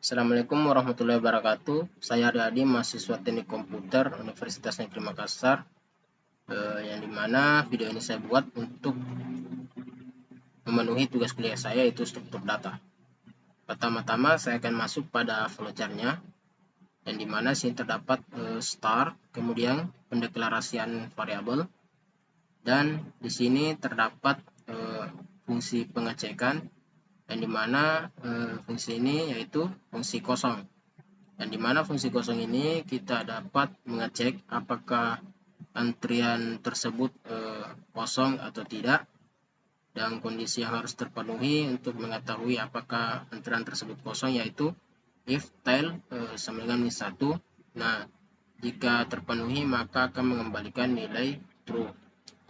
Assalamualaikum warahmatullahi wabarakatuh. Saya Aryadi, mahasiswa Teknik Komputer Universitas Negeri Makassar. Yang dimana video ini saya buat untuk memenuhi tugas kuliah saya, yaitu struktur data. Pertama-tama saya akan masuk pada flowchart-nya, yang dimana sini terdapat start, kemudian pendeklarasian variabel, dan di sini terdapat fungsi pengecekan, yang dimana fungsi ini yaitu fungsi kosong. Dan dimana fungsi kosong ini kita dapat mengecek apakah antrian tersebut kosong atau tidak, dan kondisi yang harus terpenuhi untuk mengetahui apakah antrian tersebut kosong yaitu if tail sama dengan -1. Nah, jika terpenuhi maka akan mengembalikan nilai true,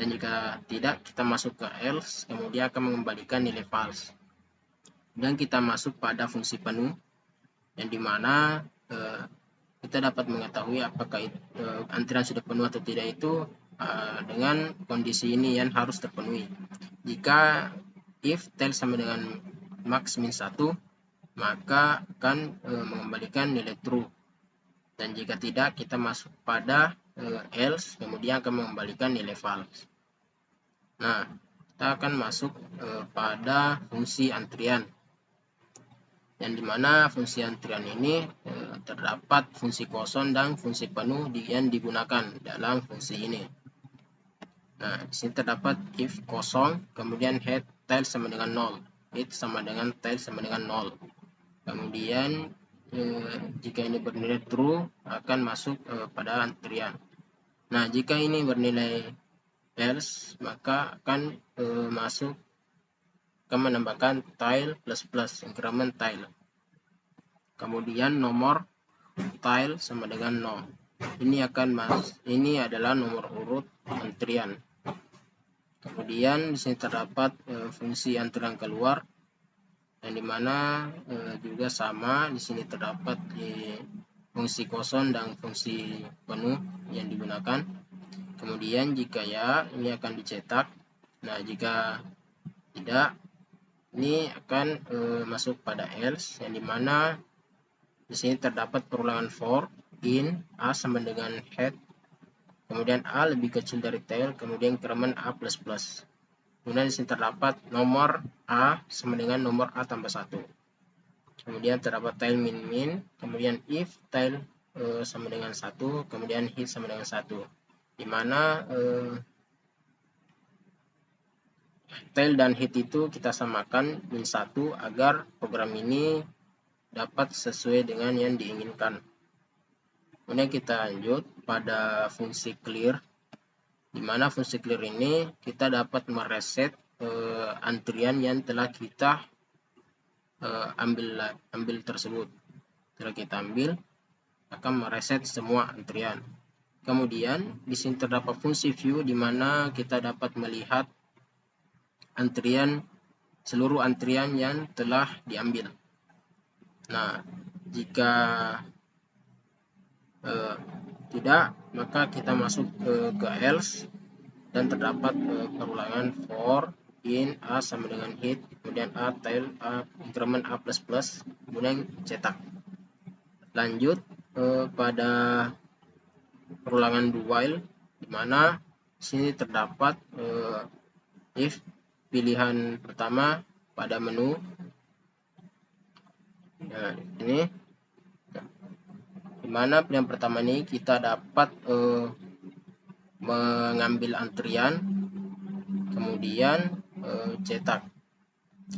dan jika tidak kita masuk ke else, kemudian akan mengembalikan nilai false. Dan kita masuk pada fungsi penuh, yang dimana kita dapat mengetahui apakah antrian sudah penuh atau tidak itu dengan kondisi ini yang harus terpenuhi. Jika if tail sama dengan max -1, maka akan mengembalikan nilai true, dan jika tidak kita masuk pada else, kemudian akan mengembalikan nilai false. Nah, kita akan masuk pada fungsi antrian, yang dimana fungsi antrian ini terdapat fungsi kosong dan fungsi penuh yang digunakan dalam fungsi ini. Nah, di sini terdapat if kosong, kemudian head tail sama dengan 0, head sama dengan tail sama dengan 0. Kemudian jika ini bernilai true akan masuk pada antrian. Nah, jika ini bernilai else maka akan masuk menambahkan tail plus increment tail. Kemudian nomor tail sama dengan 0. Ini adalah nomor urut antrian. Kemudian di sini terdapat fungsi antrian keluar, yang dimana juga sama di sini terdapat fungsi kosong dan fungsi penuh yang digunakan. Kemudian jika ya, ini akan dicetak. Nah, jika tidak, ini akan masuk pada else, yang dimana di sini terdapat perulangan for in a sama dengan head, kemudian a lebih kecil dari tail, kemudian increment a plus plus. Kemudian di sini terdapat nomor a sama dengan nomor a tambah 1. Kemudian terdapat tail min, kemudian if tail sama dengan 1, kemudian hit sama dengan 1. Dimana tail dan hit itu kita samakan -1 agar program ini dapat sesuai dengan yang diinginkan. Kemudian kita lanjut pada fungsi clear, dimana fungsi clear ini kita dapat mereset antrian yang telah kita ambil tersebut. Setelah kita ambil, akan mereset semua antrian. Kemudian di sini terdapat fungsi view, dimana kita dapat melihat seluruh antrian yang telah diambil. Nah, jika tidak, maka kita masuk ke else, dan terdapat perulangan for in a sama dengan hit, kemudian a tail a increment a plus plus, kemudian cetak. Lanjut pada perulangan do while, dimana sini terdapat if pilihan pertama pada menu. Nah, ini dimana pilihan pertama ini kita dapat mengambil antrian, kemudian cetak.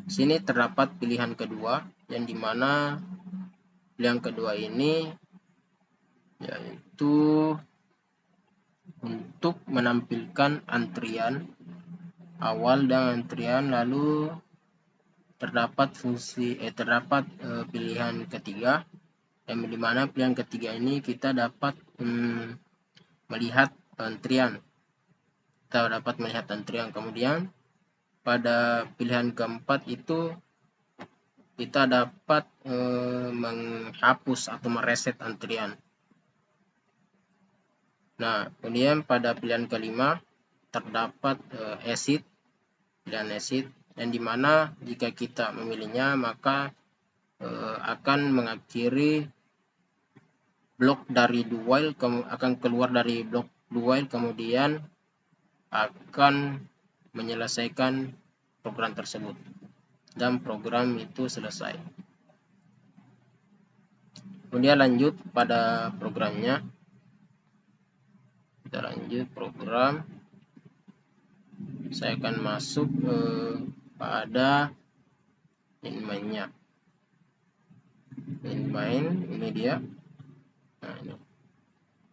Sini terdapat pilihan kedua, yang dimana pilihan kedua ini yaitu untuk menampilkan antrian awal dan antrian, lalu terdapat pilihan ketiga, yang dimana pilihan ketiga ini kita dapat melihat antrian. Kemudian pada pilihan keempat itu kita dapat menghapus atau mereset antrian. Nah, kemudian pada pilihan kelima terdapat pilihan exit, yang dimana jika kita memilihnya maka akan mengakhiri blok dari do while, akan keluar dari blok do while, kemudian akan menyelesaikan program tersebut dan program itu selesai. Kemudian lanjut pada programnya. Kita lanjut program. Saya akan masuk pada inmain-nya. Inmain ini dia.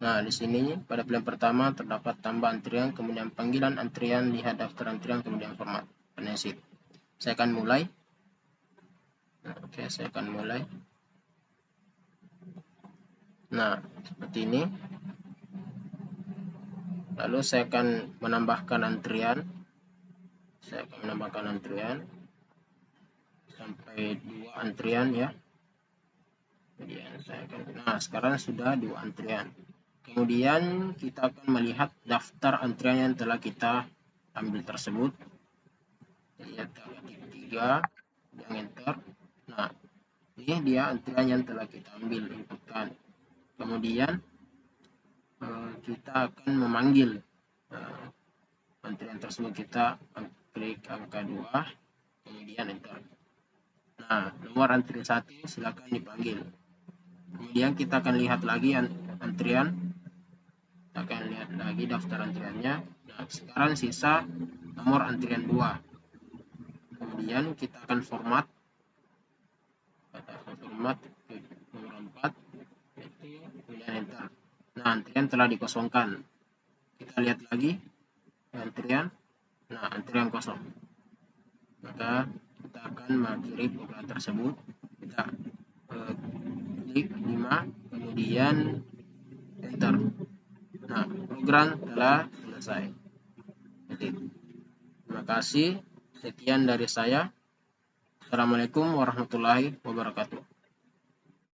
Nah, di sini pada pilihan pertama terdapat tambah antrian, kemudian panggilan antrian, lihat daftar antrian, kemudian format penesit. Saya akan mulai. Oke, saya akan mulai. Nah, seperti ini. Lalu saya akan menambahkan antrian. Saya akan menambahkan antrian sampai 2 antrian ya. Kemudian saya akan, nah sekarang sudah 2 antrian. Kemudian kita akan melihat daftar antrian yang telah kita ambil tersebut. Lihat ketik 3, yang enter. Nah, ini dia antrian yang telah kita ambil, inputkan. Kemudian kita akan memanggil antrian tersebut. Kita klik angka 2, kemudian enter. Nah, nomor antrian 1 silakan dipanggil. Kemudian kita akan lihat lagi antrian. Kita akan lihat lagi daftar antriannya. Nah, sekarang sisa nomor antrian 2. Kemudian kita akan format. Nomor 4, kemudian enter. Nah, antrian telah dikosongkan. Kita lihat lagi antrian. Nah, antrian kosong. Maka kita akan mengakhiri program tersebut. Kita klik 5, kemudian enter. Nah, program telah selesai. Jadi, terima kasih. Sekian dari saya. Assalamualaikum warahmatullahi wabarakatuh.